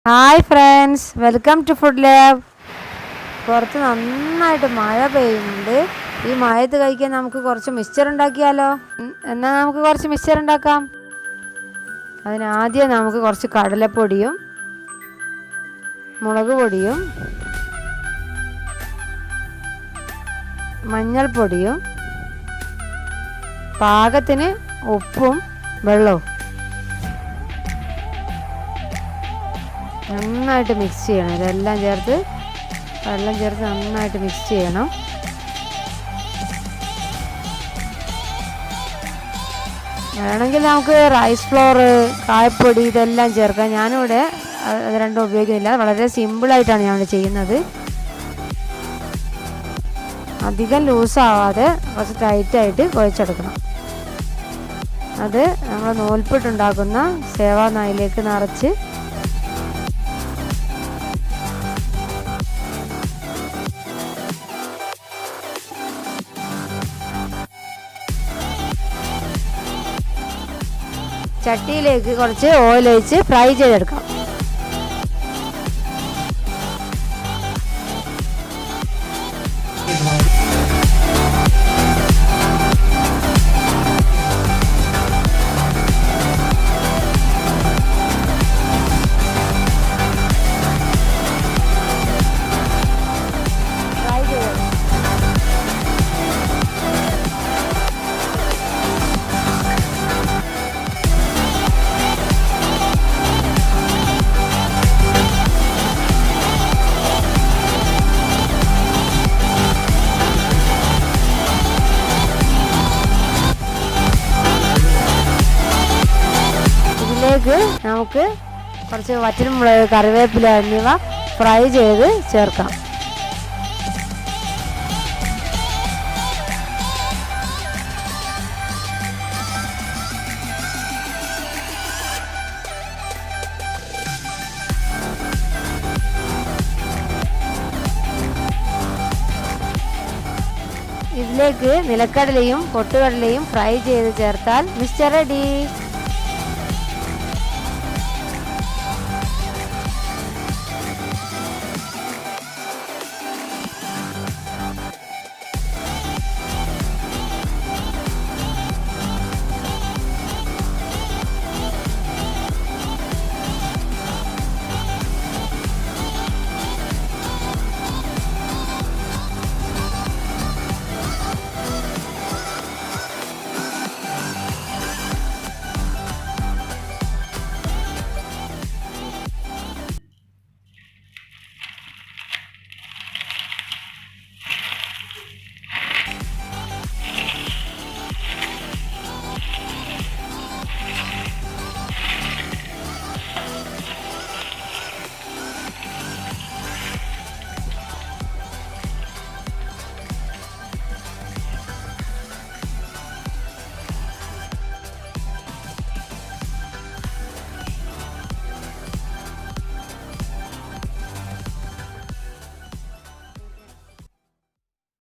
Hi friends, welcome to food lab. പുറത്ത് നന്നായിട്ട് മഴ പെയ്യുന്നുണ്ട്. ഈ മഴയത്ത് കഴിക്കാൻ നമുക്ക് കുറച്ച് മിക്സ്ചർ ഉണ്ടാക്കിയാലോ? എന്നാൽ നമുക്ക് കുറച്ച് മിക്സ്ചർ ഉണ്ടാക്കാം. അതിനാദ്യം നമുക്ക് കുറച്ച് കടലപ്പൊടിയും മുളക് പൊടിയും മഞ്ഞൾപ്പൊടിയും പാകത്തിന് ഉപ്പും വെള്ളവും നന്നായിട്ട് മിക്സ് ചെയ്യണം. ഇതെല്ലാം ചേർത്ത് വെള്ളം ചേർത്ത് നന്നായിട്ട് മിക്സ് ചെയ്യണം. വേണമെങ്കിൽ നമുക്ക് റൈസ് ഫ്ലോർ, കായപ്പൊടി ഇതെല്ലാം ചേർക്കാം. ഞാനിവിടെ അത് രണ്ടും ഉപയോഗിക്കുന്നില്ല. വളരെ സിമ്പിളായിട്ടാണ് ഞാനിവിടെ ചെയ്യുന്നത്. അധികം ലൂസാവാതെ കുറച്ച് ടൈറ്റായിട്ട് കുഴച്ചെടുക്കണം. അത് നമ്മൾ നൂൽപ്പിട്ടുണ്ടാക്കുന്ന സേവാനായിലേക്ക് നിറച്ച് ചട്ടിയിലേക്ക് കുറച്ച് ഓയിൽ ഒഴിച്ച് ഫ്രൈ ചെയ്തെടുക്കാം. ഇതിലേക്ക് നമുക്ക് കുറച്ച് വറ്റൽമുളക്, കറിവേപ്പില എന്നിവ ഫ്രൈ ചെയ്ത് ചേർക്കാം. ഇതിലേക്ക് നിലക്കടലയും പൊട്ടുകടലയും ഫ്രൈ ചെയ്ത് ചേർത്താൽ മിക്സ്ചർ റെഡി.